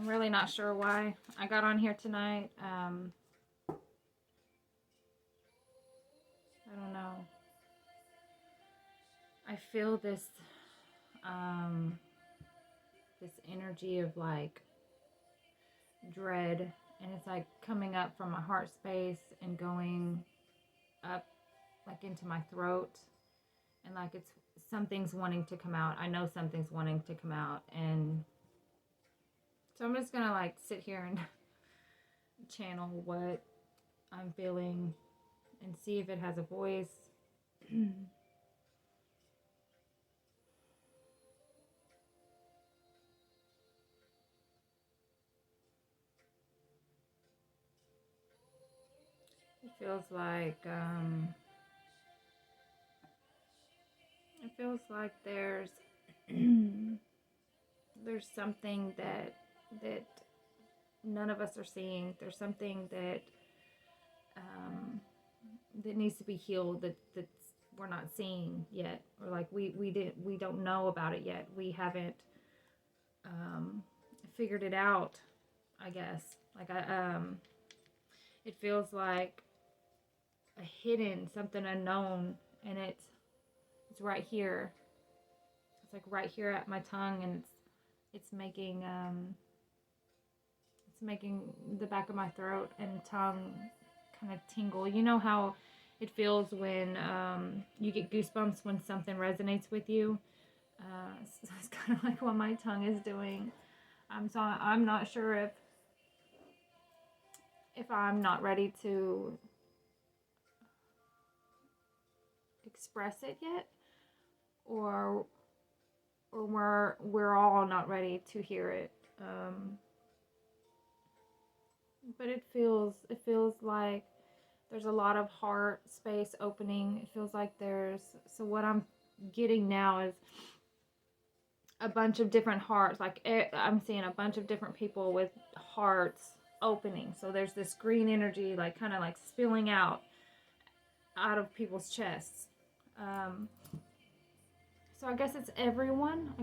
I'm really not sure why I got on here tonight. I don't know. I feel this this energy of like dread, and it's like coming up from my heart space and going up like into my throat, and like it's something's wanting to come out. I know something's wanting to come out, and so I'm just gonna like sit here and channel what I'm feeling and see if it has a voice. It feels like there's there's something that none of us are seeing. There's something that needs to be healed, that we're not seeing yet, or like we don't know about it yet. We haven't figured it out, I guess. Like it feels like a hidden, something unknown, and it's right here. It's like right here at my tongue, and it's making the back of my throat and tongue kind of tingle. You know how it feels when you get goosebumps when something resonates with you. So it's kind of like what my tongue is doing. So I'm not sure if I'm not ready to express it yet, or we're all not ready to hear it. But it feels like there's a lot of heart space opening. It feels like so what I'm getting now is a bunch of different hearts. Like I'm seeing a bunch of different people with hearts opening. So there's this green energy, like kind of like spilling out of people's chests. So I guess it's everyone.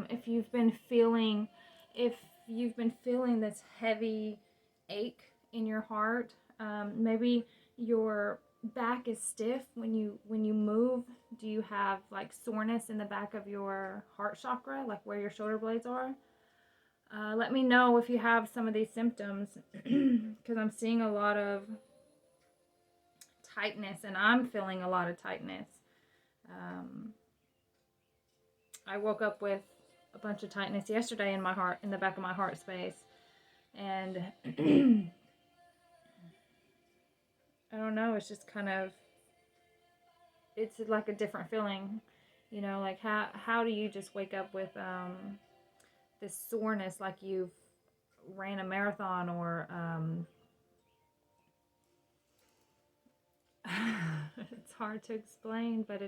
If you've been feeling this heavy ache in your heart, maybe your back is stiff when you move. Do you have like soreness in the back of your heart chakra, like where your shoulder blades are? Let me know if you have some of these symptoms, because I'm seeing a lot of tightness, and I'm feeling a lot of tightness. I woke up with a bunch of tightness yesterday in my heart, in the back of my heart space, and I don't know, it's just kind of, it's like a different feeling, you know, like how do you just wake up with this soreness, like you've ran a marathon, or it's hard to explain, but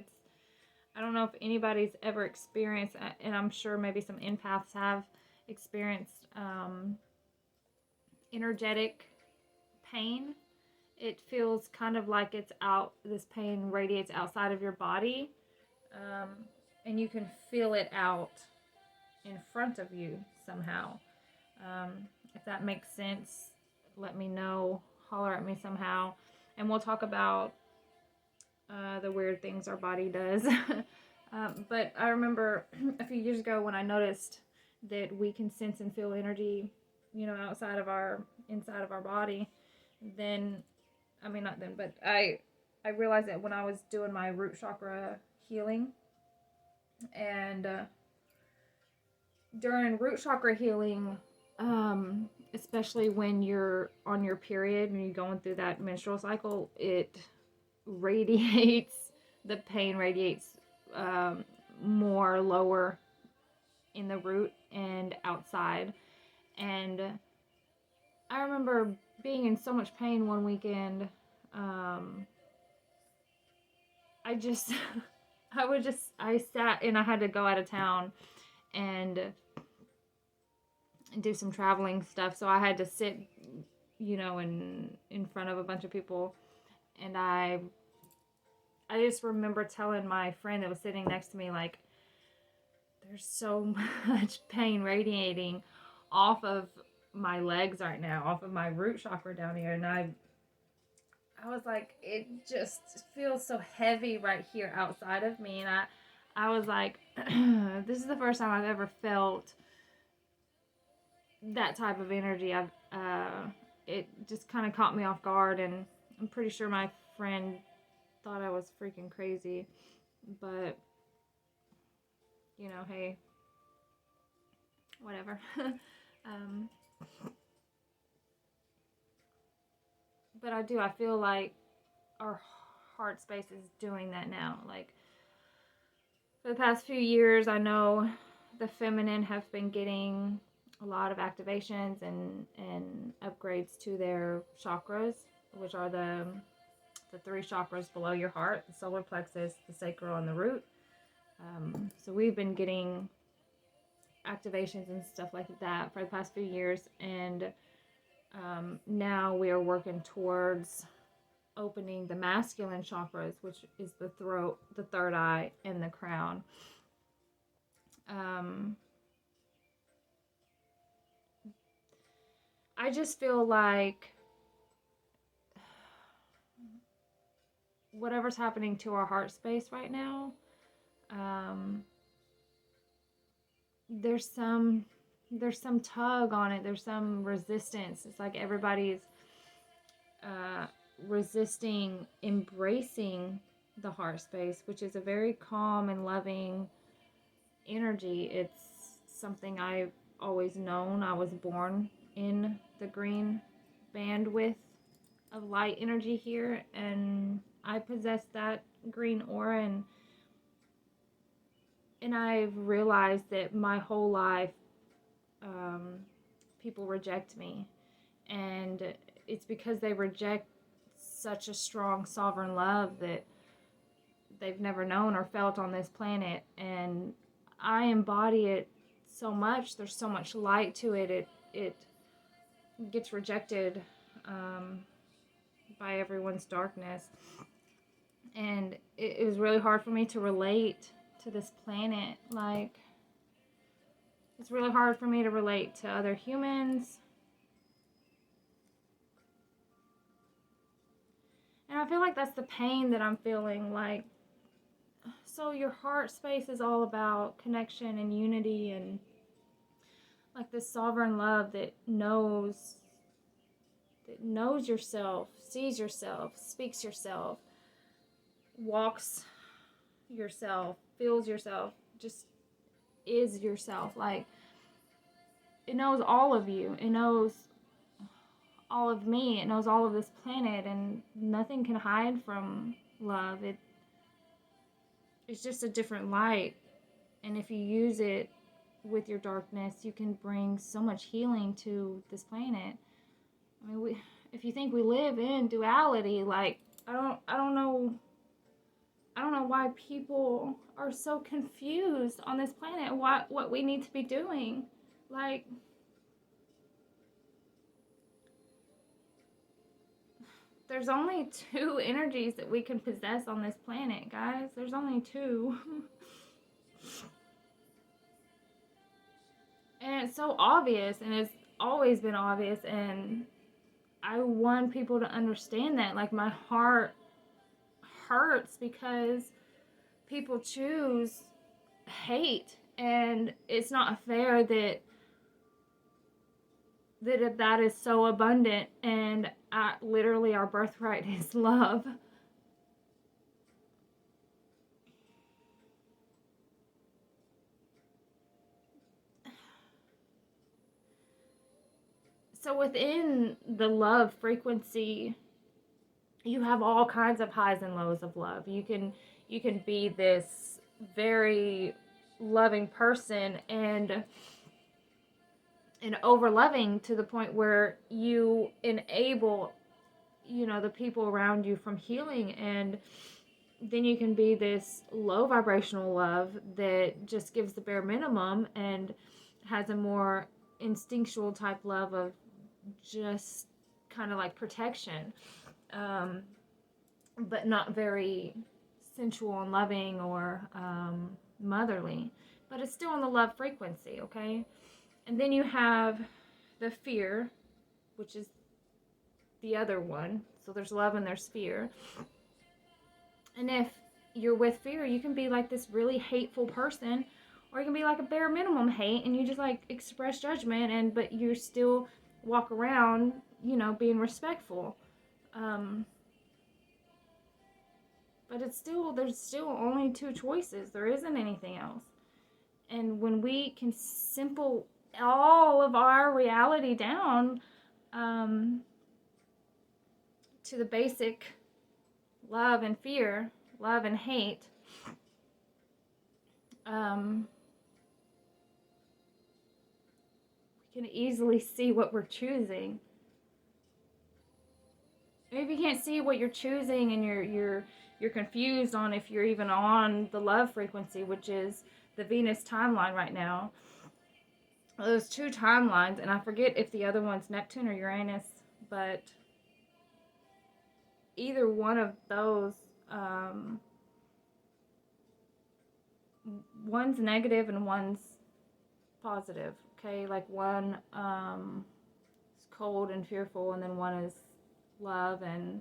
I don't know if anybody's ever experienced, and I'm sure maybe some empaths have experienced energetic pain. It feels kind of like this pain radiates outside of your body, and you can feel it out in front of you somehow. If that makes sense, let me know, holler at me somehow, and we'll talk about the weird things our body does. But I remember a few years ago when I noticed that we can sense and feel energy, you know, inside of our body. Then, I mean, not then, but I realized that when I was doing my root chakra healing, and during root chakra healing, especially when you're on your period and you're going through that menstrual cycle, it radiates, the pain radiates more lower in the root and outside. And I remember being in so much pain one weekend. I sat, and I had to go out of town and do some traveling stuff, so I had to sit, you know, in front of a bunch of people, and I just remember telling my friend that was sitting next to me, like, there's so much pain radiating off of my legs right now, off of my root chakra down here, and I was like, it just feels so heavy right here outside of me, and I was like, this is the first time I've ever felt that type of energy. It just kind of caught me off guard, and I'm pretty sure my friend thought I was freaking crazy, but hey, whatever. um, but I feel like our heart space is doing that now. Like, for the past few years, I know the feminine have been getting a lot of activations and upgrades to their chakras, which are the three chakras below your heart: the solar plexus, the sacral, and the root. So we've been getting activations and stuff like that for the past few years, and now we are working towards opening the masculine chakras, which is the throat, the third eye, and the crown. I just feel like whatever's happening to our heart space right now, there's some tug on it. There's some resistance. It's like everybody's resisting embracing the heart space, which is a very calm and loving energy. It's something I've always known. I was born in the green bandwidth of light energy here, and I possess that green aura, and I've realized that my whole life people reject me, and it's because they reject such a strong sovereign love that they've never known or felt on this planet, and I embody it so much. There's so much light to it. It gets rejected by everyone's darkness, and it was really hard for me to relate to this planet. Like, it's really hard for me to relate to other humans, and I feel like that's the pain that I'm feeling. Like, so your heart space is all about connection and unity, and like this sovereign love that knows yourself, sees yourself, speaks yourself, walks yourself, feels yourself, just is yourself. Like, it knows all of you. It knows all of me. It knows all of this planet, and nothing can hide from love. It's just a different light, and if you use it with your darkness, you can bring so much healing to this planet. I mean, if you think we live in duality, like, I don't know why people are so confused on this planet, what we need to be doing. Like, there's only two energies that we can possess on this planet, guys. There's only two. And it's so obvious, and it's always been obvious, and I want people to understand that. Like, my heart hurts because people choose hate, and it's not fair that is so abundant, and literally our birthright is love. So within the love frequency, you have all kinds of highs and lows of love. You can be this very loving person and over loving to the point where you enable the people around you from healing, and then you can be this low vibrational love that just gives the bare minimum and has a more instinctual type love of just kind of like protection, but not very sensual and loving or motherly, but it's still in the love frequency, okay? And then you have the fear, which is the other one. So there's love and there's fear. And if you're with fear, you can be like this really hateful person, or you can be like a bare minimum hate and you just like express judgment, but you still walk around, being respectful. But there's still only two choices. There isn't anything else. And when we can simple all of our reality down to the basic love and fear, love and hate, we can easily see what we're choosing. If you can't see what you're choosing and you're confused on if you're even on the love frequency, which is the Venus timeline right now. There's two timelines, and I forget if the other one's Neptune or Uranus, but either one of those, one's negative and one's positive. Okay, like one is cold and fearful, and then one is love and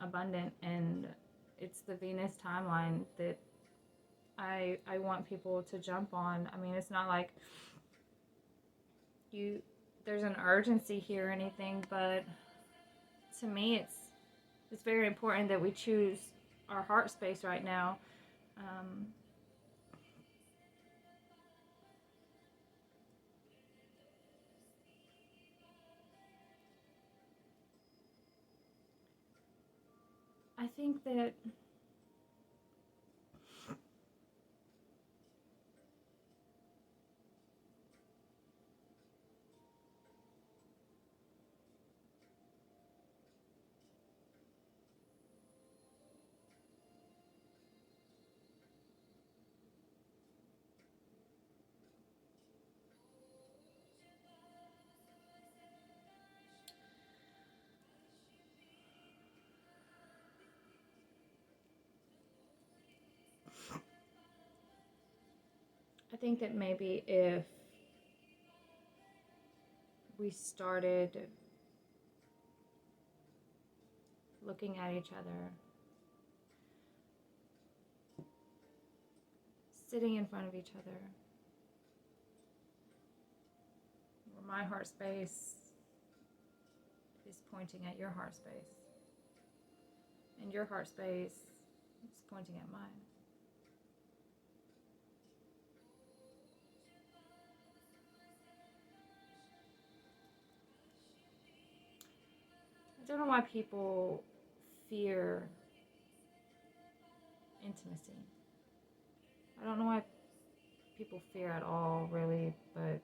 abundant. And it's the Venus timeline that I want people to jump on. I mean, it's not like there's an urgency here or anything, but to me it's very important that we choose our heart space right now. I think that maybe if we started looking at each other, sitting in front of each other, where my heart space is pointing at your heart space, and your heart space is pointing at mine. I don't know why people fear intimacy. I don't know why people fear at all, really, but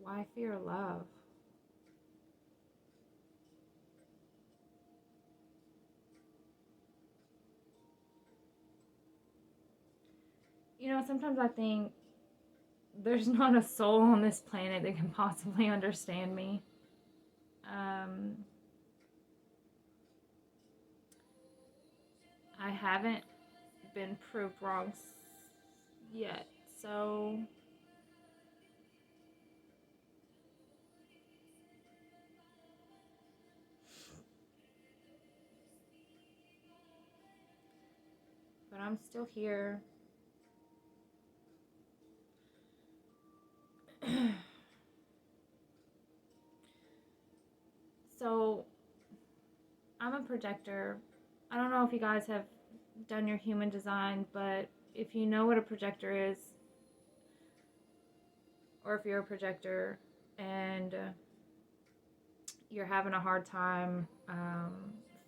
why fear love? Sometimes I think there's not a soul on this planet that can possibly understand me. I haven't been proved wrong yet, so but I'm still here. So I'm a projector. I don't know if you guys have done your human design, but if you know what a projector is, or if you're a projector and you're having a hard time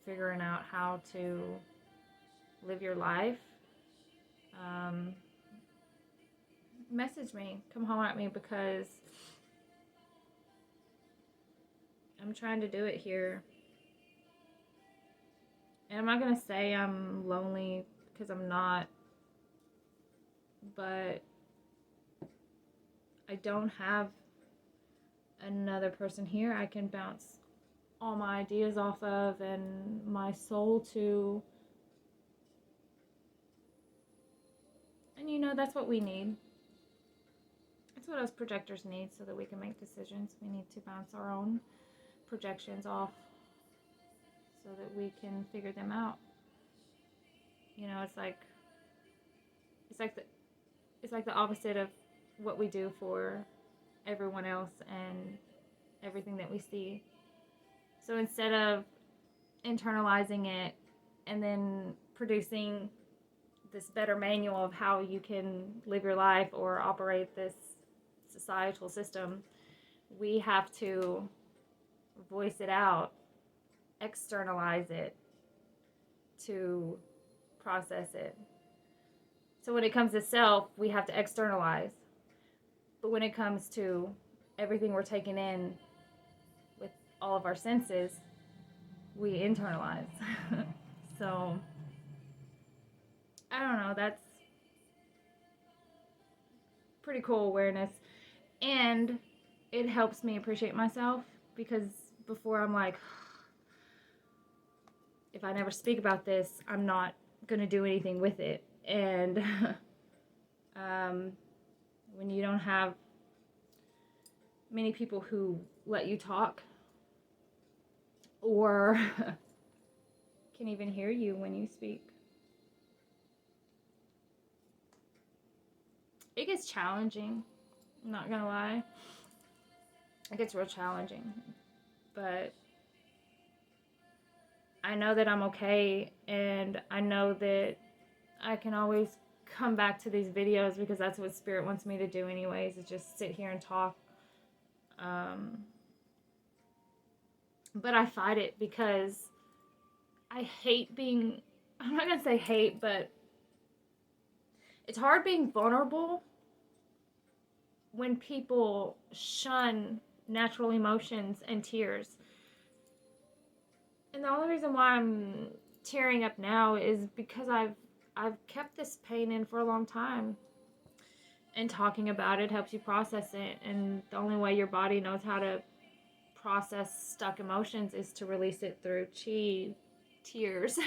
figuring out how to live your life, message me, come holler at me, because I'm trying to do it here. And I'm not going to say I'm lonely, because I'm not, but I don't have another person here I can bounce all my ideas off of and my soul to. And you know, that's what we need. That's what us projectors need so that we can make decisions. We need to bounce our own projections off so that we can figure them out. You know, it's like the opposite of what we do for everyone else and everything that we see. So instead of internalizing it and then producing this better manual of how you can live your life or operate this societal system, we have to voice it out, externalize it to process it. So when it comes to self, we have to externalize. But when it comes to everything we're taking in with all of our senses, we internalize. So, I don't know, that's pretty cool awareness. And it helps me appreciate myself, because before I'm like, if I never speak about this, I'm not going to do anything with it. And when you don't have many people who let you talk or can even hear you when you speak, it gets challenging. I'm not gonna lie. It gets real challenging. But I know that I'm okay, and I know that I can always come back to these videos because that's what Spirit wants me to do anyways, is just sit here and talk. But I fight it because I hate being, I'm not gonna say hate, but it's hard being vulnerable when people shun natural emotions and tears. And the only reason why I'm tearing up now is because I've kept this pain in for a long time. And talking about it helps you process it. And the only way your body knows how to process stuck emotions is to release it through chi, tears.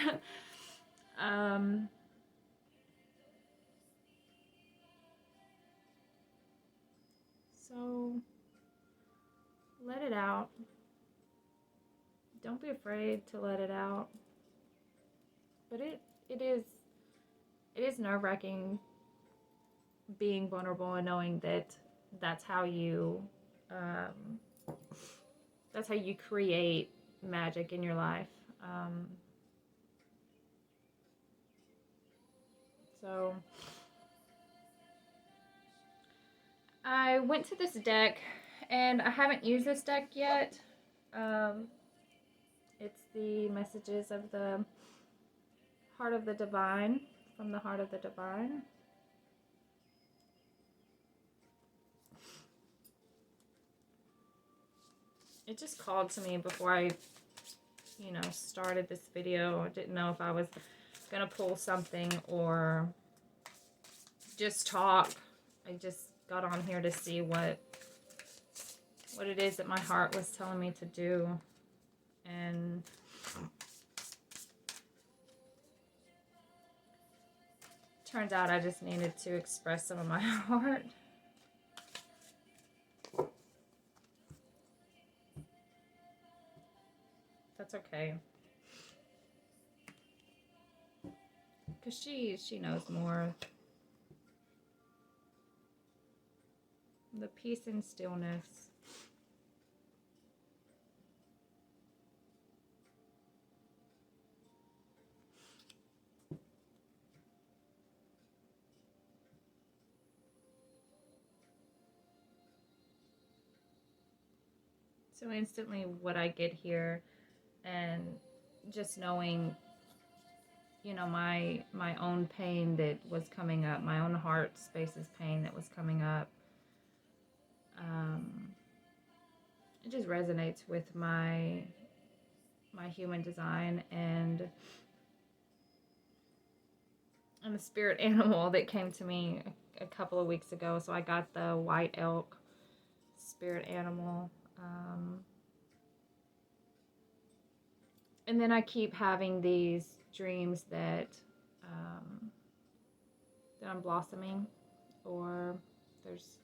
So let it out. Don't be afraid to let it out. But it is nerve-wracking being vulnerable and knowing that that's how you create magic in your life. So I went to this deck, and I haven't used this deck yet. It's the messages of the Heart of the Divine, from the Heart of the Divine. It just called to me before I, started this video. I didn't know if I was gonna pull something or just talk. I just got on here to see what it is that my heart was telling me to do. And turns out I just needed to express some of my heart. That's okay. Because she knows more. The peace and stillness. So instantly what I get here, and just knowing, my own pain that was coming up, my own heart space's pain that was coming up, it just resonates with my human design and the spirit animal that came to me a couple of weeks ago. So I got the white elk spirit animal. And then I keep having these dreams that that I'm blossoming, or there's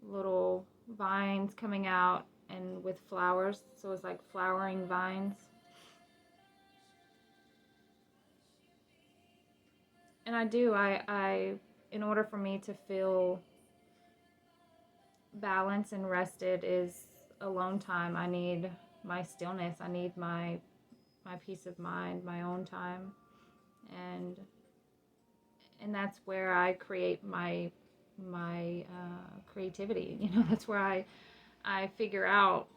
little vines coming out and with flowers, so it's like flowering vines. And I in order for me to feel balanced and rested is alone time. I need my stillness. I need my peace of mind, my own time. And that's where I create my creativity. You know, that's where I figure out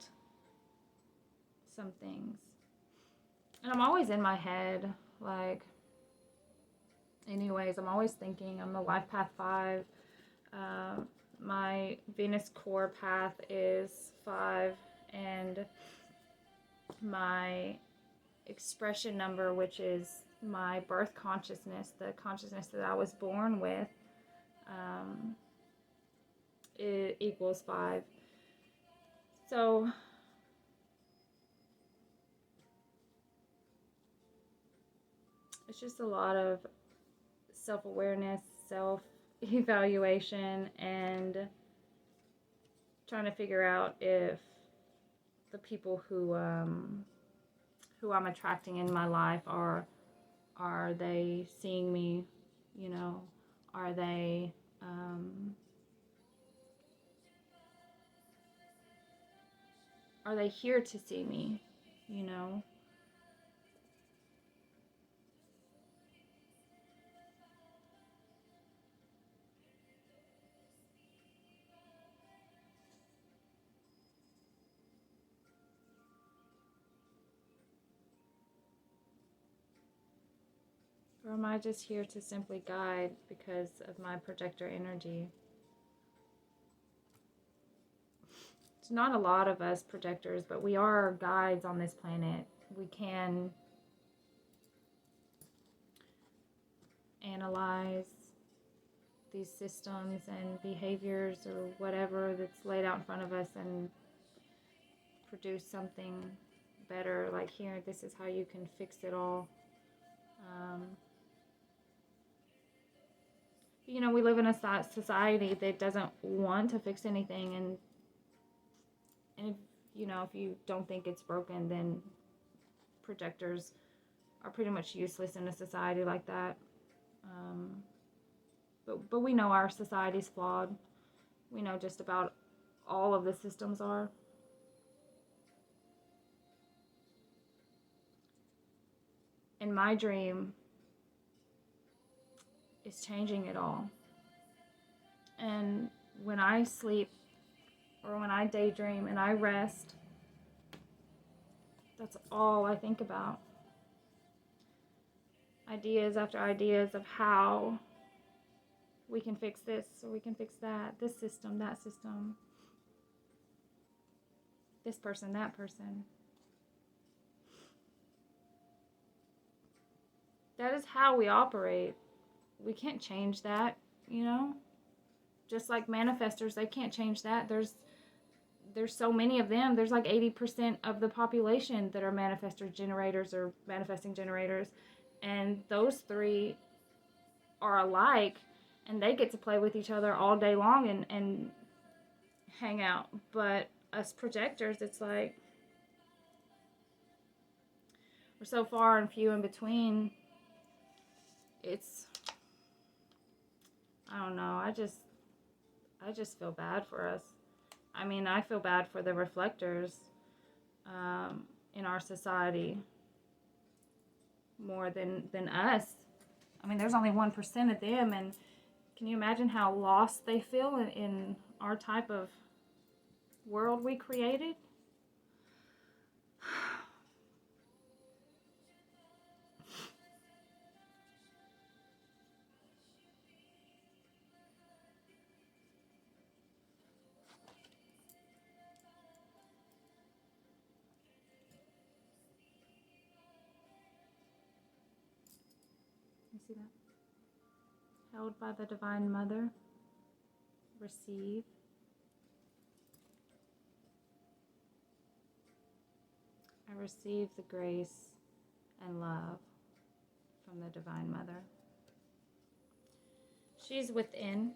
some things. And I'm always in my head, like, anyways, I'm always thinking. I'm a life path 5. My Venus core path is 5, and my expression number, which is my birth consciousness, the consciousness that I was born with, it equals 5. So it's just a lot of self-awareness, self-evaluation, and trying to figure out if the people who I'm attracting in my life are they seeing me, you know, are they here to see me, you know? Or am I just here to simply guide because of my projector energy? It's not a lot of us projectors, but we are guides on this planet. We can analyze these systems and behaviors or whatever that's laid out in front of us and produce something better. Like, here, this is how you can fix it all. You know, we live in a society that doesn't want to fix anything, and if, you know, if you don't think it's broken, then projectors are pretty much useless in a society like that. But we know our society's flawed. We know just about all of the systems are. And my dream is changing it all. And when I sleep or when I daydream and I rest, that's all I think about. Ideas after ideas of how we can fix this or we can fix that, this system, that system, this person, that person. That is how we operate. We can't change that, you know? Just like manifestors, they can't change that. There's so many of them. There's like 80% of the population that are manifestor generators or manifesting generators. And those 3 are alike, and they get to play with each other all day long and hang out. But us projectors, it's like we're so far and few in between. It's, I don't know, I just feel bad for us. I mean, I feel bad for the reflectors in our society more than us. I mean, there's only 1% of them, and can you imagine how lost they feel in our type of world we created? You see that? Held by the Divine Mother. Receive. I receive the grace and love from the Divine Mother. She's within.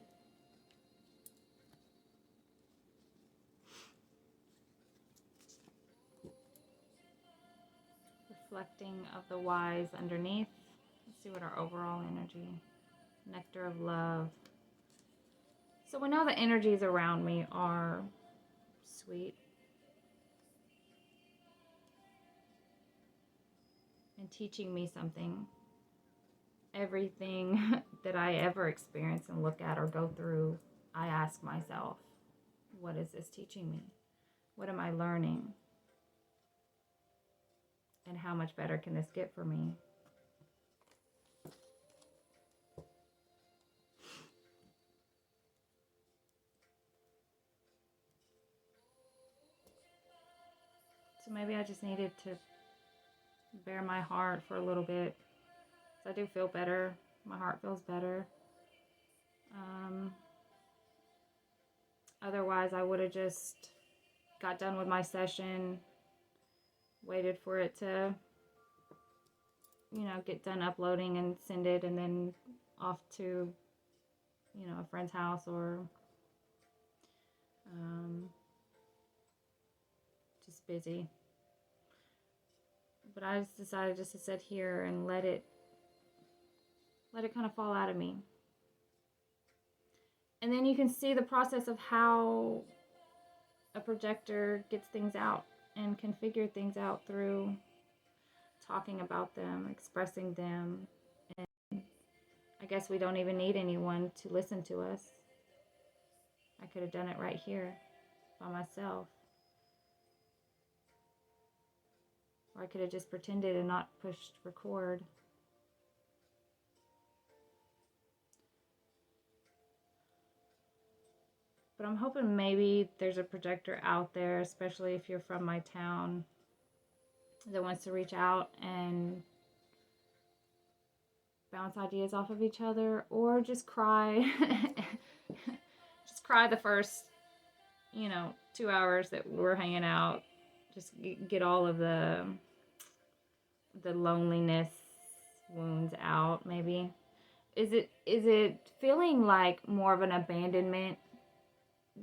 Reflecting of the wise underneath. Let's see what our overall energy. Nectar of love. So we know the energies around me are sweet and teaching me something. Everything that I ever experience and look at or go through, I ask myself, what is this teaching me? What am I learning? And how much better can this get for me? So maybe I just needed to bare my heart for a little bit. So I do feel better. My heart feels better. Otherwise, I would have just got done with my session, waited for it to, get done uploading and send it, and then off to, a friend's house or just busy. But I just decided just to sit here and let it kind of fall out of me. And then you can see the process of how a projector gets things out and can figure things out through talking about them, expressing them. And I guess we don't even need anyone to listen to us. I could have done it right here by myself. Or I could have just pretended and not pushed record. But I'm hoping maybe there's a projector out there, especially if you're from my town, that wants to reach out and bounce ideas off of each other, or just cry. Just cry the first, 2 hours that we're hanging out. Just get all of the loneliness wounds out, maybe. Is it feeling like more of an abandonment?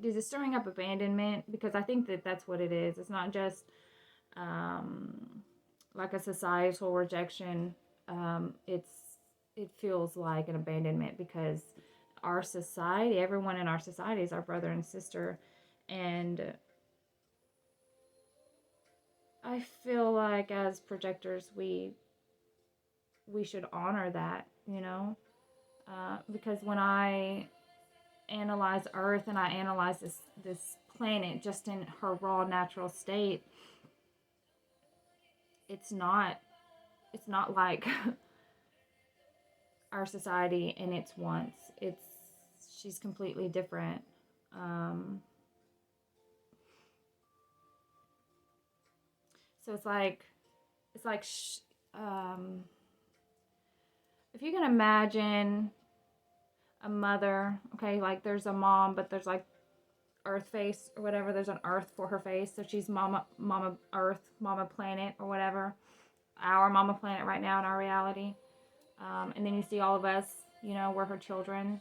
Is it stirring up abandonment? Because I think that's what it is. It's not just like a societal rejection. It feels like an abandonment because our society, everyone in our society is our brother and sister, and I feel like as projectors we should honor that, because when I analyze Earth and I analyze this planet just in her raw natural state, it's not like our in its once. She's completely different. So it's like if you can imagine a mother, okay, like there's a mom, but there's like earth face or whatever. There's an earth for her face. So she's mama earth, mama planet or whatever. Our mama planet right now in our reality. And then you see all of us, we're her children.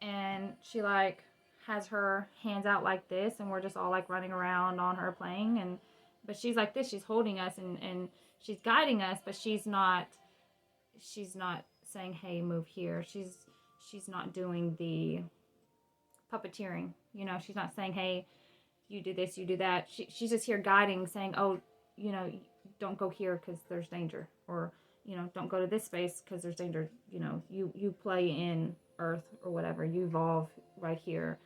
And she like has her hands out like this, and we're just all like running around on her playing, but she's like this, she's holding us and she's guiding us, but she's not saying, hey, move here. She's not doing the puppeteering, she's not saying, hey, you do this, you do that. She's just here guiding, saying, oh, don't go here because there's danger, or don't go to this space because there's danger. You play in earth or whatever, you evolve right here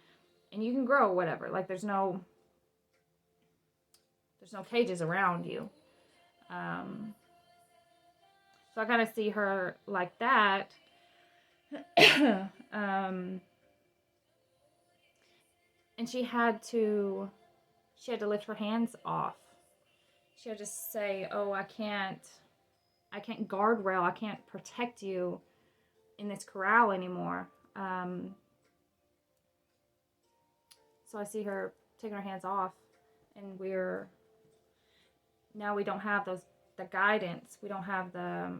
and you can grow whatever. Like there's no cages around you. So I kind of see her like that. And she had to lift her hands off. She had to say, oh, I can't guardrail, I can't protect you in this corral anymore. So I see her taking her hands off, and now we don't have the guidance. We don't have the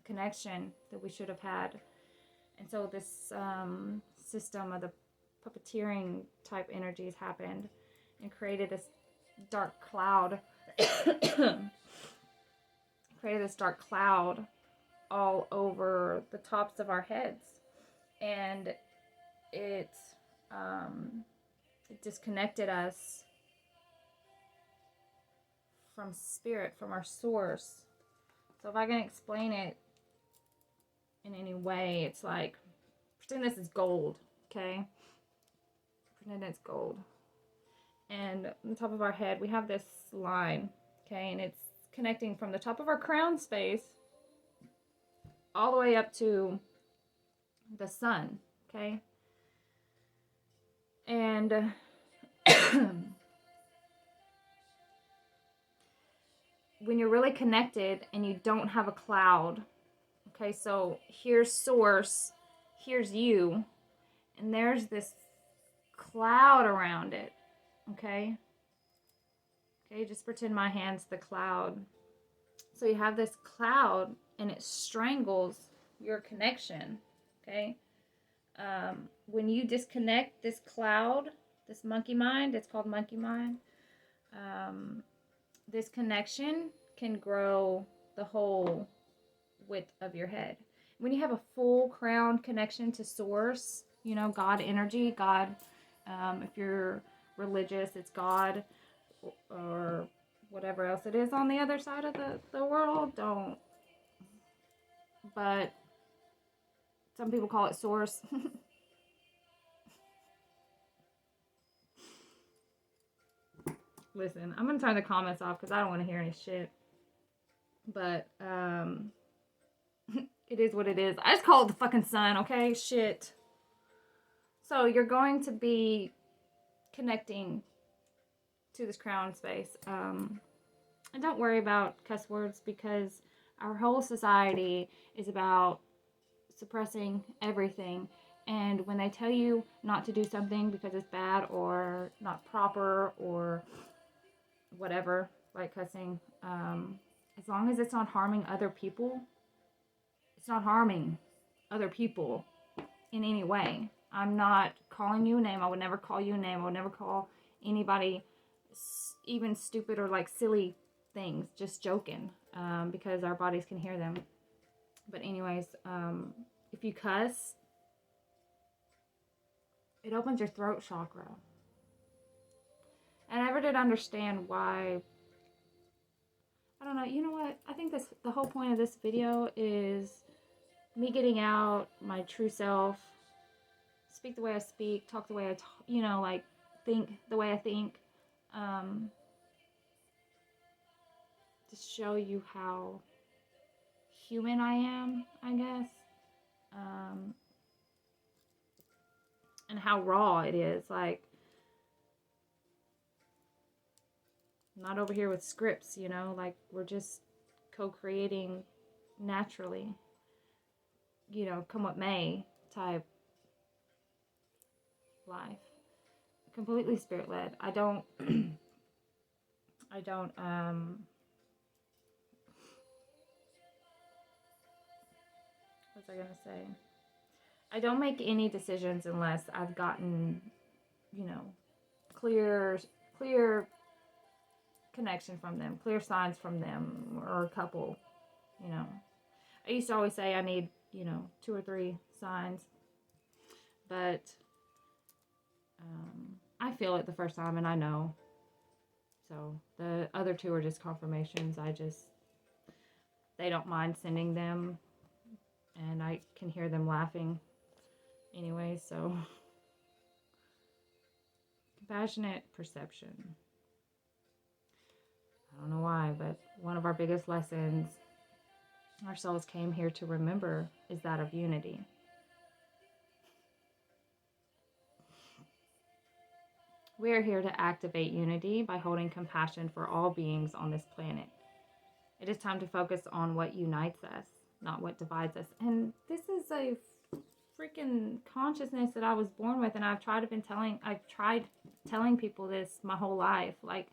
connection that we should have had. And so this system of the puppeteering type energies happened and created this dark cloud. Created this dark cloud all over the tops of our heads. And it disconnected us from spirit, from our source. So if I can explain it in any way, it's like, pretend this is gold, okay? Pretend it's gold. And on the top of our head, we have this line, okay? And it's connecting from the top of our crown space all the way up to the sun, okay? And when you're really connected and you don't have a cloud, okay, so here's source, here's you, and there's this cloud around it, okay? Okay, just pretend my hand's the cloud. So you have this cloud and it strangles your connection, okay? When you disconnect this cloud, this monkey mind, it's called monkey mind, this connection can grow the whole width of your head. When you have a full crown connection to source, you know, God energy, God, if you're religious, it's God, or whatever else it is on the other side of the world, don't. But some people call it source. Listen, I'm going to turn the comments off because I don't want to hear any shit. But, it is what it is. I just call it the fucking sun, okay? Shit. So you're going to be connecting to this crown space. And don't worry about cuss words because our whole society is about suppressing everything. And when they tell you not to do something because it's bad or not proper or whatever, like cussing, as long as it's not harming other people, it's not harming other people in any way. I'm not calling you a name. I would never call you a name. I would never call anybody even stupid or like silly things, just joking, because our bodies can hear them. But anyways, if you cuss, it opens your throat chakra. And I never did understand why. I don't know. You know what? I think the whole point of this video is me getting out my true self, speak the way I speak, talk the way I talk, you know, like think the way I think. To show you how human I am, I guess. And how raw it is. Like, I'm not over here with scripts, you know, like we're just co-creating naturally, you know, come what may type life. Completely spirit-led. I don't, what was I going to say? I don't make any decisions unless I've gotten, you know, clear connection from them, clear signs from them, or a couple, you know. I used to always say I need, you know, 2 or 3 signs, but I feel it the first time and I know. So the other 2 are just confirmations. They don't mind sending them, and I can hear them laughing anyway, so. Compassionate perception. I don't know why, but one of our biggest lessons our souls came here to remember is that of unity. We are here to activate unity by holding compassion for all beings on this planet. It is time to focus on what unites us, not what divides us. And this is a freaking consciousness that I was born with, and I've tried telling people this my whole life. Like,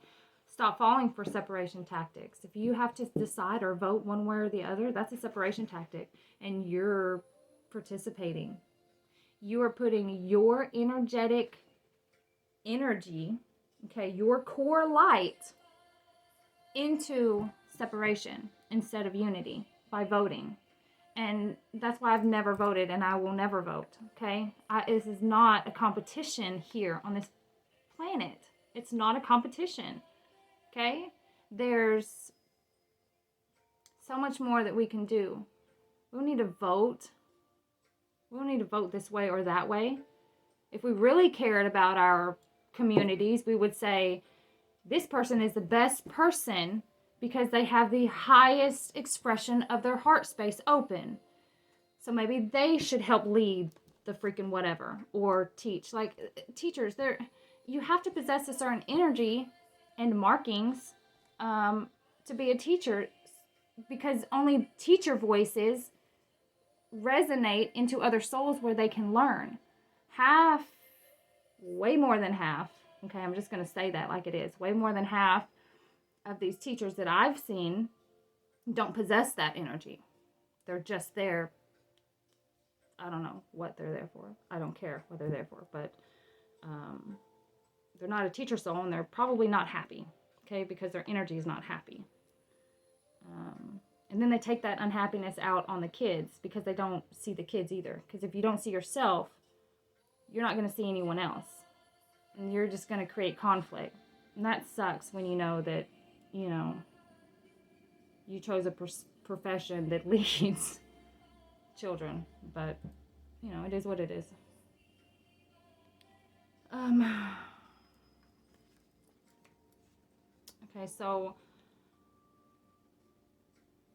Stop falling for separation tactics. If you have to decide or vote one way or the other, that's a separation tactic, and you're participating. You are putting your energetic energy, okay, your core light into separation instead of unity by voting. And that's why I've never voted, and I will never vote, okay? This is not a competition here on this planet. It's not a competition, okay? There's so much more that we can do. We don't need to vote. We don't need to vote this way or that way. If we really cared about our communities, we would say, this person is the best person because they have the highest expression of their heart space open. So maybe they should help lead the freaking whatever or teach. Like teachers, you have to possess a certain energy and markings to be a teacher, because only teacher voices resonate into other souls where they can learn. Way more than half, okay, I'm just going to say that like it is, way more than half of these teachers that I've seen don't possess that energy. They're just there. I don't know what they're there for. I don't care what they're there for, but they're not a teacher soul, and they're probably not happy, okay, because their energy is not happy. And then they take that unhappiness out on the kids because they don't see the kids either. Because if you don't see yourself, you're not going to see anyone else. And you're just going to create conflict. And that sucks when you know that, you chose a profession that leads children. But, it is what it is. Okay, so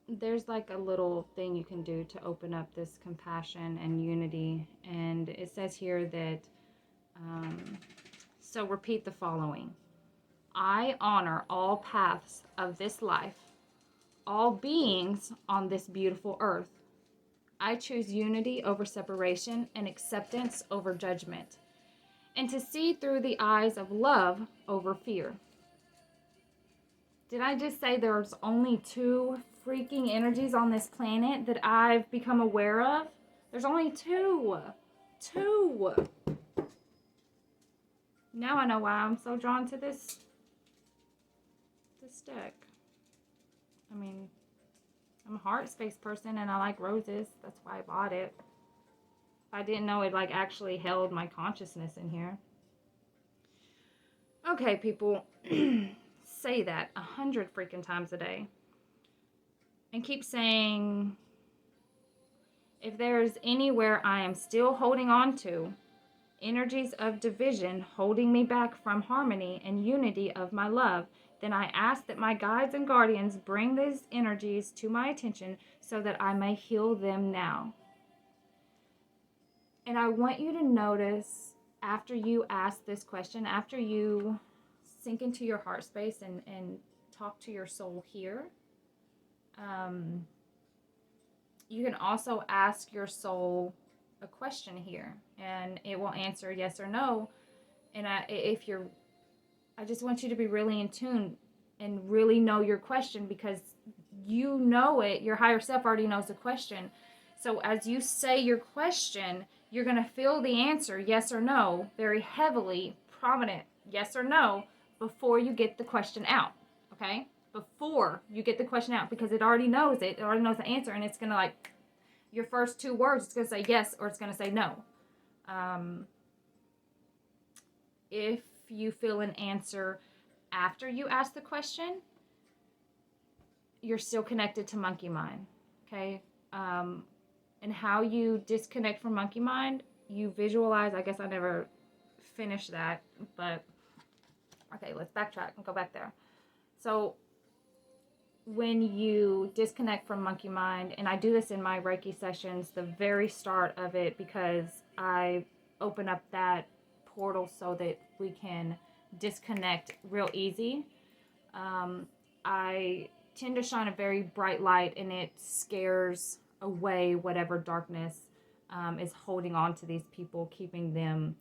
there's like a little thing you can do to open up this compassion and unity. And it says here that, so repeat the following. I honor all paths of this life, all beings on this beautiful earth. I choose unity over separation and acceptance over judgment, and to see through the eyes of love over fear. Did I just say there's only 2 freaking energies on this planet that I've become aware of? There's only 2. 2. Now I know why I'm so drawn to this deck. I mean, I'm a heart space person and I like roses. That's why I bought it. I didn't know it like actually held my consciousness in here. Okay, people. Say that 100 freaking times a day. And keep saying, if there's anywhere I am still holding on to, energies of division holding me back from harmony and unity of my love, then I ask that my guides and guardians bring these energies to my attention so that I may heal them now. And I want you to notice, after you ask this question, after you sink into your heart space and talk to your soul here, you can also ask your soul a question here, and it will answer yes or no. And I just want you to be really in tune and really know your question, because you know it. Your higher self already knows the question. So as you say your question, you're going to feel the answer, yes or no, very heavily, prominent, yes or no, before you get the question out, okay? Before you get the question out, because it already knows it. It already knows the answer, and it's going to, like, your first 2 words, it's going to say yes or it's going to say no. If you feel an answer after you ask the question, you're still connected to monkey mind, okay? And how you disconnect from monkey mind, you visualize. I guess I never finished that, but okay, let's backtrack and go back there. So when you disconnect from monkey mind, and I do this in my Reiki sessions, the very start of it, because I open up that portal so that we can disconnect real easy. I tend to shine a very bright light, and it scares away whatever darkness is holding on to these people, keeping them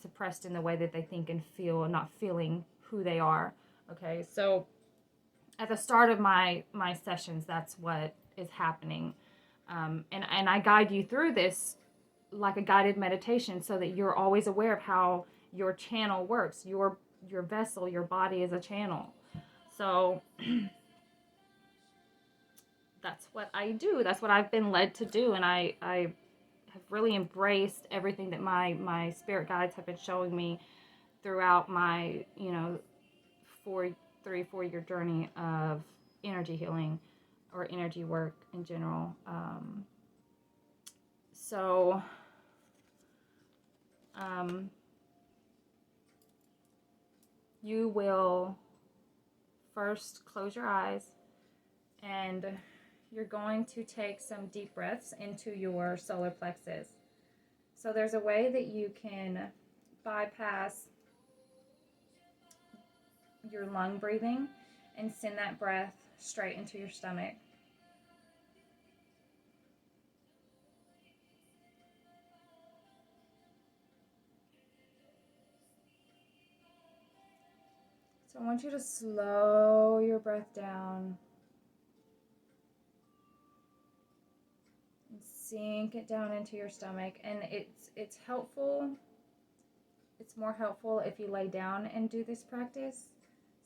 suppressed in the way that they think and feel, and not feeling who they are Okay, so at the start of my sessions, that's what is happening, and I guide you through this like a guided meditation, so that you're always aware of how your channel works. Your vessel, your body is a channel. So that's what I do. That's what I've been led to do, and I have really embraced everything that my spirit guides have been showing me throughout my 4 year journey of energy healing or energy work in general. So you will first close your eyes, and you're going to take some deep breaths into your solar plexus. So there's a way that you can bypass your lung breathing and send that breath straight into your stomach. So I want you to slow your breath down and sink it down into your stomach. And it's helpful. It's more helpful if you lay down and do this practice,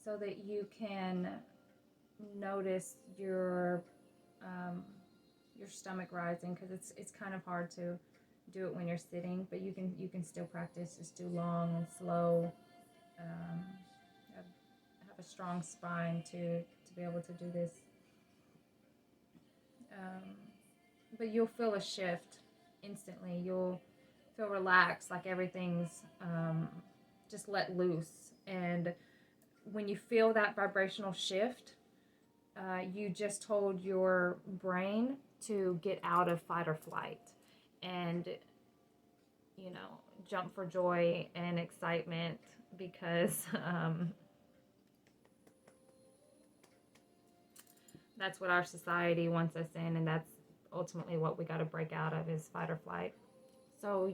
so that you can notice your stomach rising, because it's kind of hard to do it when you're sitting, but you can still practice. Just do long and slow. Have a strong spine to be able to do this. But you'll feel a shift instantly. You'll feel relaxed, like everything's just let loose. And when you feel that vibrational shift, you just told your brain to get out of fight or flight and, jump for joy and excitement, because that's what our society wants us in, and that's ultimately what we got to break out of, is fight or flight. So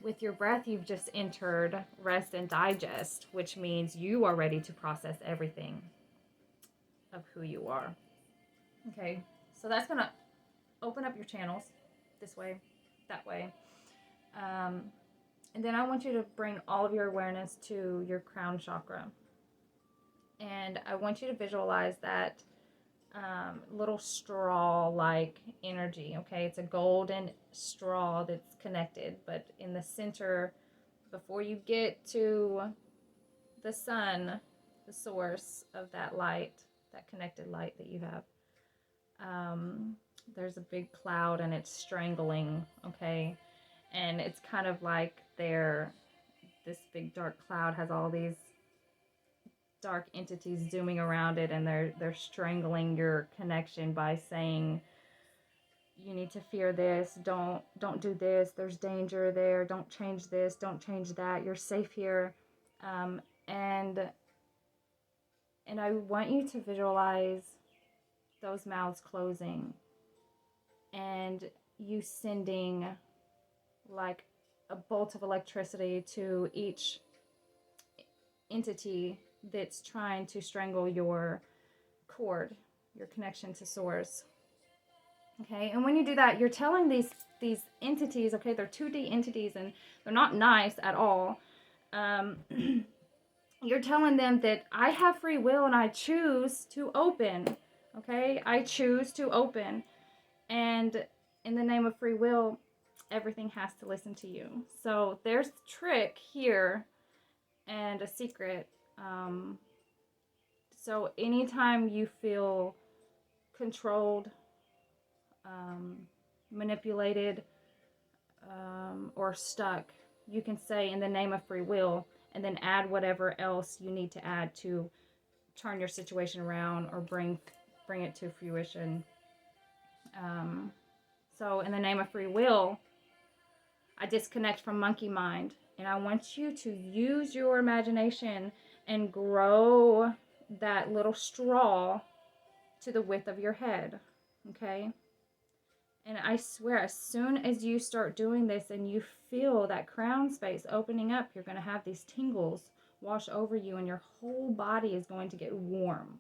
with your breath, you've just entered rest and digest, which means you are ready to process everything of who you are. Okay, so that's going to open up your channels this way, that way. And then I want you to bring all of your awareness to your crown chakra. And I want you to visualize that little straw-like energy, okay? It's a golden straw that's connected, but in the center, before you get to the sun, the source of that light, that connected light that you have, there's a big cloud, and it's strangling, okay? And it's kind of like this big dark cloud has all these dark entities zooming around it, and they're strangling your connection by saying, you need to fear this, don't do this, there's danger there, don't change this, don't change that, you're safe here. And I want you to visualize those mouths closing, and you sending like a bolt of electricity to each entity that's trying to strangle your cord, your connection to source. Okay, and when you do that, you're telling these entities, okay, they're 2D entities, and they're not nice at all. You're telling them that I have free will and I choose to open. Okay, I choose to open, and in the name of free will, everything has to listen to you. So there's a trick here and a secret. So anytime you feel controlled, manipulated, or stuck, you can say, in the name of free will, and then add whatever else you need to add to turn your situation around or bring it to fruition. So in the name of free will, I disconnect from monkey mind, and I want you to use your imagination and grow that little straw to the width of your head, okay? And I swear, as soon as you start doing this and you feel that crown space opening up, you're going to have these tingles wash over you, and your whole body is going to get warm.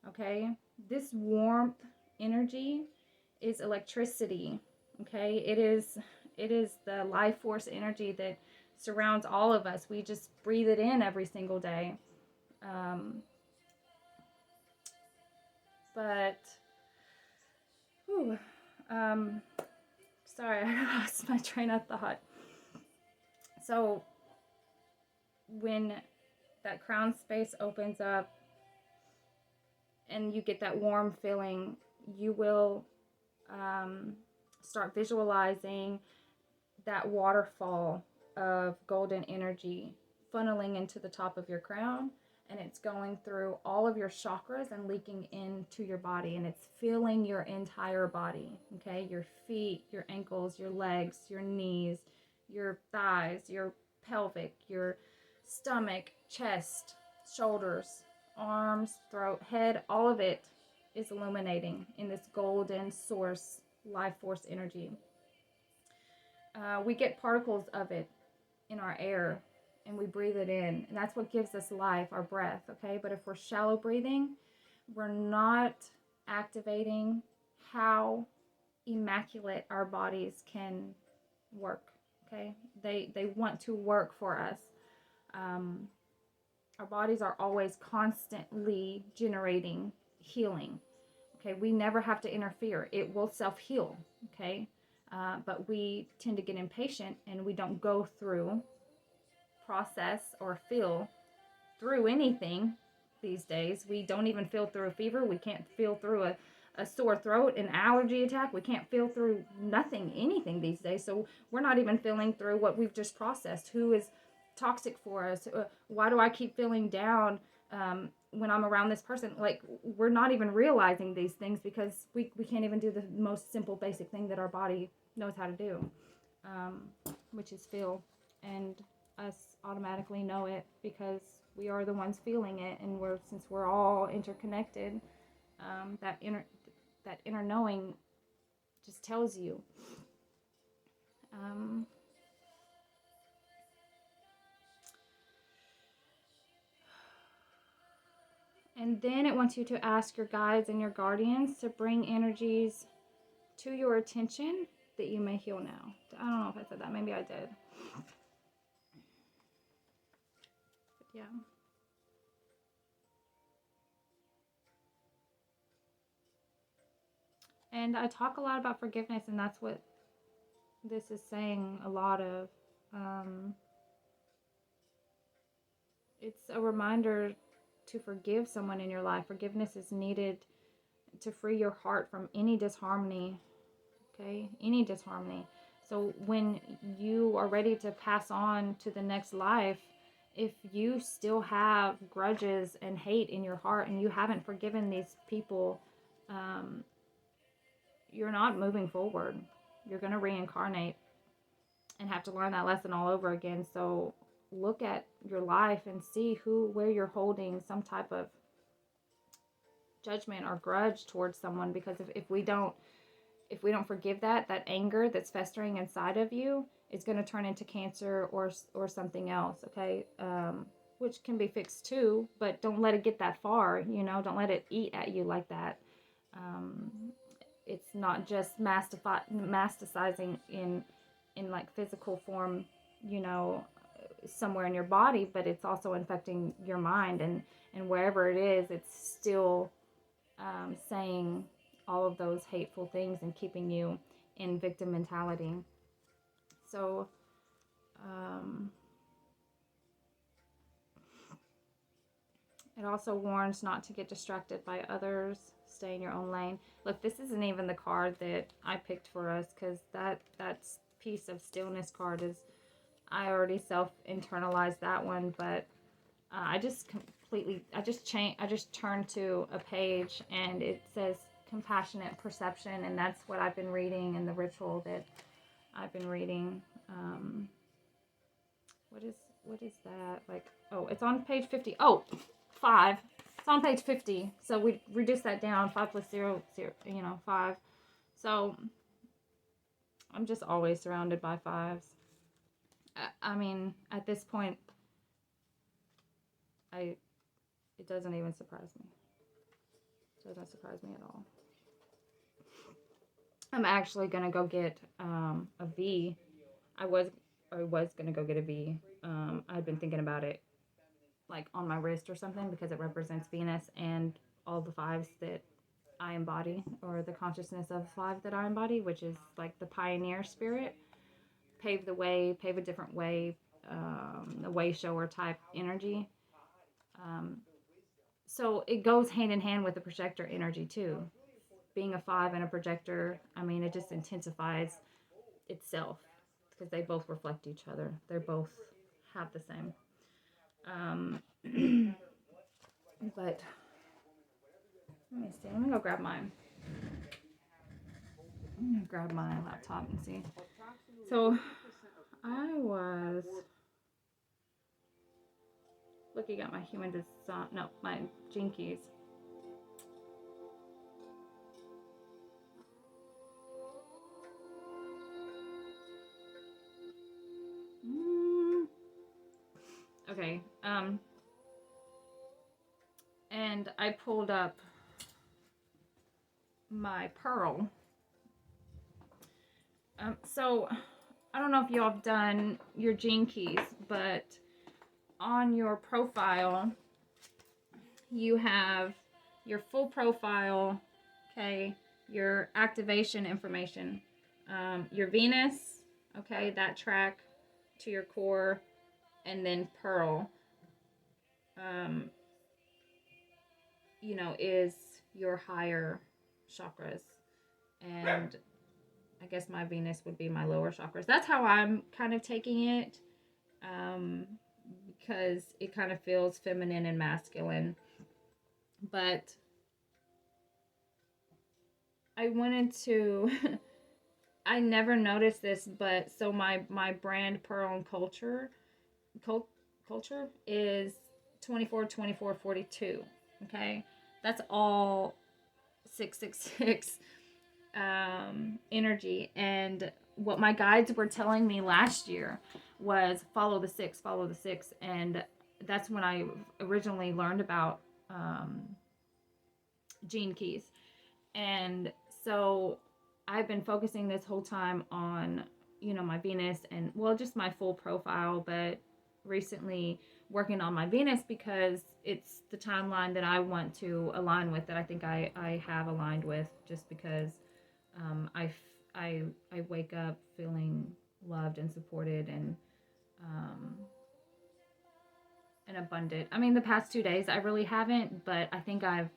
Okay? This warmth energy is electricity. Okay? It is the life force energy that surrounds all of us. We just breathe it in every single day. But whew, sorry, I lost my train of thought. So when that crown space opens up and you get that warm feeling, you will start visualizing that waterfall of golden energy funneling into the top of your crown, and it's going through all of your chakras and leaking into your body, and it's filling your entire body. Okay, your feet, your ankles, your legs, your knees, your thighs, your pelvic, your stomach, chest, shoulders, arms, throat, head, all of it is illuminating in this golden source life force energy. We get particles of it in our air and we breathe it in, and that's what gives us life, our breath. Okay, but if we're shallow breathing, we're not activating how immaculate our bodies can work. Okay, they want to work for us. Our bodies are always constantly generating healing. Okay, we never have to interfere. It will self-heal. Okay, but we tend to get impatient and we don't go through, process, or feel through anything these days. We don't even feel through a fever. We can't feel through a sore throat, an allergy attack. We can't feel through nothing, anything these days. So we're not even feeling through what we've just processed. Who is toxic for us? Why do I keep feeling down when I'm around this person? Like, we're not even realizing these things because we can't even do the most simple basic thing that our body knows how to do, which is feel. And us automatically know it because we are the ones feeling it, and since we're all interconnected, that inner knowing just tells you. And then it wants you to ask your guides and your guardians to bring energies to your attention that you may heal now. I don't know if I said that. Maybe I did. But yeah. And I talk a lot about forgiveness, and that's what this is saying a lot of. It's a reminder to forgive someone in your life. Forgiveness is needed to free your heart from any disharmony. Okay? Any disharmony. So when you are ready to pass on to the next life, if you still have grudges and hate in your heart and you haven't forgiven these people, you're not moving forward. You're going to reincarnate and have to learn that lesson all over again. So look at your life and see where you're holding some type of judgment or grudge towards someone, because if we don't forgive that anger that's festering inside of you is going to turn into cancer or something else. Okay, which can be fixed too, but don't let it get that far. Don't let it eat at you like that. It's not just masticizing in like physical form, somewhere in your body, but it's also infecting your mind, and wherever it is, it's still saying all of those hateful things and keeping you in victim mentality. So it also warns not to get distracted by others. Stay in your own lane. Look, this isn't even the card that I picked for us, because that piece of stillness card is, I already self-internalized that one, but I just turned to a page and it says compassionate perception, and that's what I've been reading in the ritual that I've been reading. What is that? Like, oh, it's on page 50. Oh, 5. It's on page 50. So we reduce that down. 5 plus 0, 5. So I'm just always surrounded by 5s. I mean, at this point, It doesn't even surprise me. It doesn't surprise me at all. I'm actually gonna go get a V. I was gonna go get a V. I've been thinking about it, like on my wrist or something, because it represents Venus and all the fives that I embody, or the consciousness of five that I embody, which is like the pioneer spirit, pave the way, pave a different way, a way shower type energy. So it goes hand in hand with the projector energy too. Being a five and a projector, I mean, it just intensifies itself because they both reflect each other. They both have the same. But let me see. Let me go grab mine. I'm gonna grab my laptop and see. So I was looking at my human design. No, my gene keys. Okay. And I pulled up my pearl. So I don't know if y'all have done your gene keys, but on your profile, you have your full profile, okay, your activation information, your Venus, okay, that track to your core, and then pearl, you know, is your higher chakras. And I guess my Venus would be my lower chakras. That's how I'm kind of taking it, because it kind of feels feminine and masculine. But I wanted to, I never noticed this, but so my brand Pearl and Culture is 24, 24, 42. Okay, that's all 666 energy. And what my guides were telling me last year was follow the six, and that's when I originally learned about gene keys. And so I've been focusing this whole time on, you know, my Venus and, well, just my full profile, but recently working on my Venus because it's the timeline that I want to align with, that I think I have aligned with, just because I wake up feeling loved and supported and abundant. I mean, the past 2 days I really haven't, but I think I've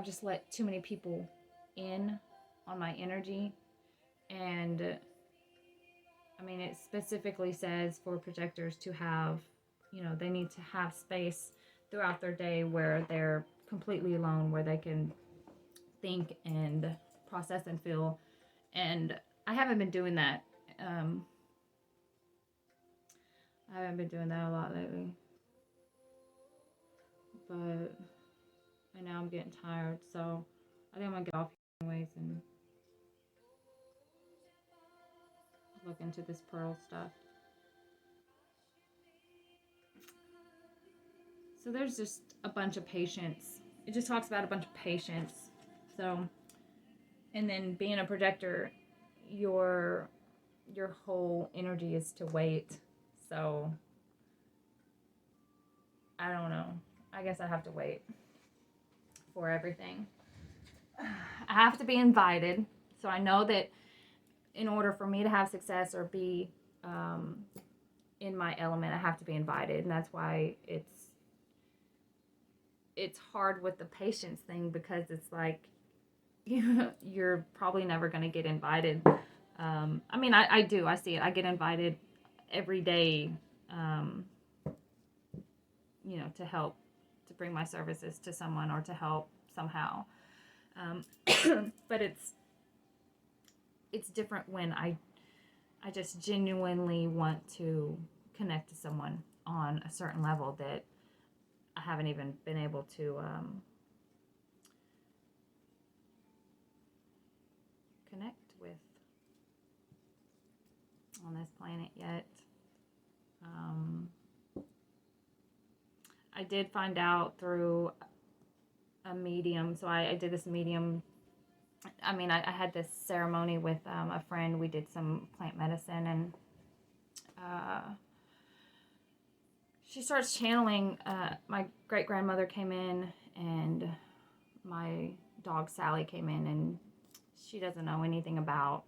just let too many people in on my energy. And I mean, it specifically says for projectors to have, you know, they need to have space throughout their day where they're completely alone, where they can think and process and feel. And I haven't been doing that. I haven't been doing that a lot lately. But and now I'm getting tired, so I think I'm gonna get off anyways and look into this pearl stuff. So there's just a bunch of patience. It just talks about a bunch of patience. So, and then being a projector, your whole energy is to wait. So I don't know. I guess I have to wait for everything. I have to be invited. So I know that in order for me to have success or be in my element, I have to be invited. And that's why it's hard with the patience thing, because it's like you're probably never going to get invited. I mean, I do. I see it. I get invited every day, you know, to help, to bring my services to someone or to help somehow. But it's different when I just genuinely want to connect to someone on a certain level that I haven't even been able to connect with on this planet yet. Um, I did find out through a medium. So I did this medium. I mean, I had this ceremony with a friend. We did some plant medicine, and she starts channeling. My great grandmother came in, and my dog Sally came in, and she doesn't know anything about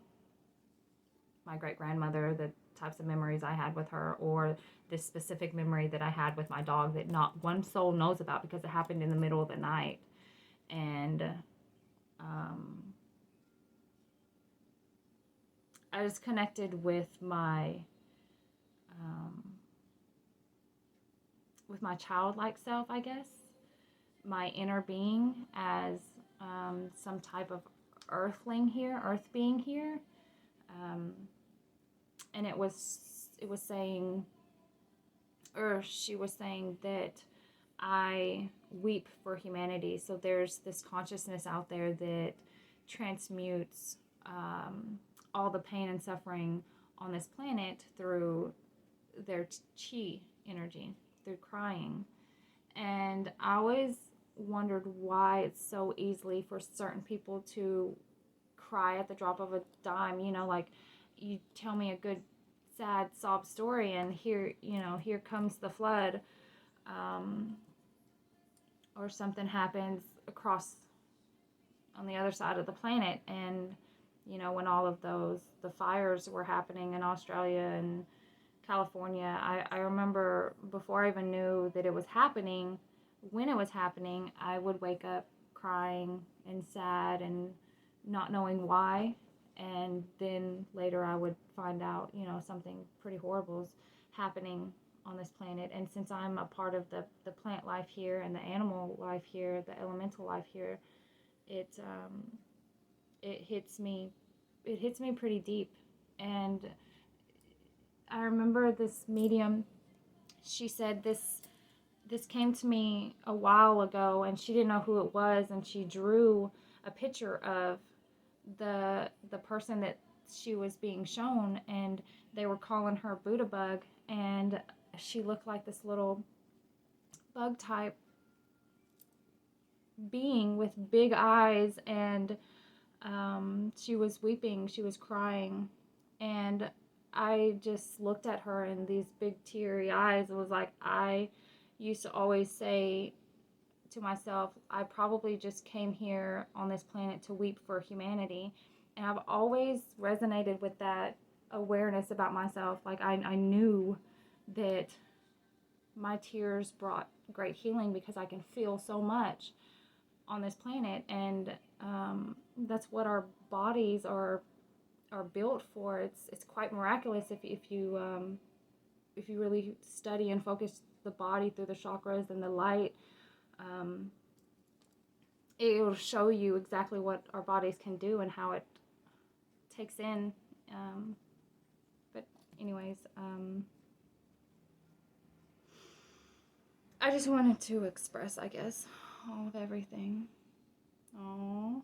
my great grandmother, the types of memories I had with her, or this specific memory that I had with my dog that not one soul knows about because it happened in the middle of the night. And I was connected with my childlike self, I guess, my inner being as some type of earth being here, and it was saying, or she was saying that I weep for humanity. So there's this consciousness out there that transmutes all the pain and suffering on this planet through their chi energy, through crying. And I always wondered why it's so easily for certain people to cry at the drop of a dime. You know, like you tell me a good sad sob story and here comes the flood, or something happens across on the other side of the planet. And when all of the fires were happening in Australia and California, I remember before I even knew that it was happening, when it was happening, I would wake up crying and sad and not knowing why. And then later I would find out, something pretty horrible is happening on this planet. And since I'm a part of the plant life here and the animal life here, the elemental life here, it hits me pretty deep. And I remember this medium, she said this came to me a while ago, and she didn't know who it was, and she drew a picture of the person that she was being shown, and they were calling her Buddha bug, and she looked like this little bug type being with big eyes, and she was weeping, she was crying, and I just looked at her in these big teary eyes. It was like, I used to always say to myself, I probably just came here on this planet to weep for humanity. And I've always resonated with that awareness about myself. Like I knew that my tears brought great healing because I can feel so much on this planet. And that's what our bodies are built for. It's quite miraculous if you really study and focus the body through the chakras and the light. It will show you exactly what our bodies can do and how it takes in. But anyways, I just wanted to express, I guess, all of everything. Oh,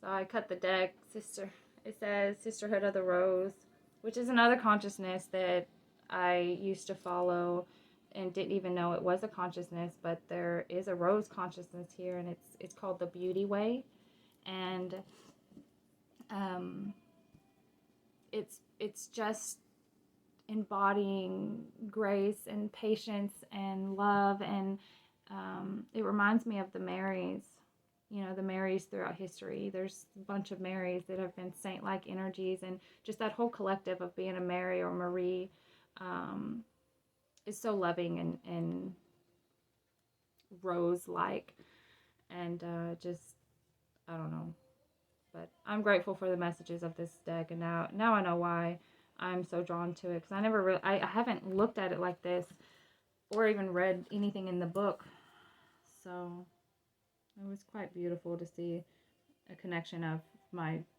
so I cut the deck, sister. It says Sisterhood of the Rose, which is another consciousness that I used to follow and didn't even know it was a consciousness, but there is a rose consciousness here, and it's called the Beauty Way. And it's just embodying grace and patience and love, and it reminds me of the Marys. The Marys throughout history. There's a bunch of Marys that have been saint-like energies, and just that whole collective of being a Mary or Marie is so loving and rose-like, and just, I don't know. But I'm grateful for the messages of this deck, and now I know why I'm so drawn to it, because I haven't looked at it like this or even read anything in the book. So it was quite beautiful to see a connection of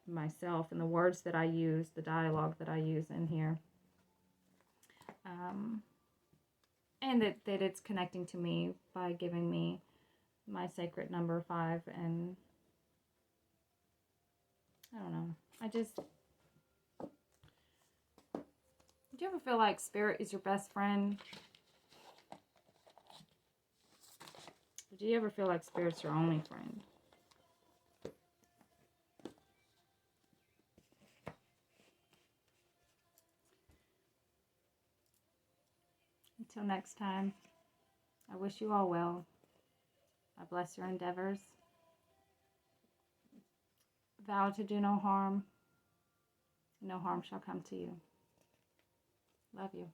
myself and the words that I use, the dialogue that I use in here. And that it's connecting to me by giving me my sacred number 5. And I don't know. Do you ever feel like Spirit is your best friend? Or do you ever feel like Spirit's your only friend? Until next time, I wish you all well. I bless your endeavors. Vow to do no harm. No harm shall come to you. Love you.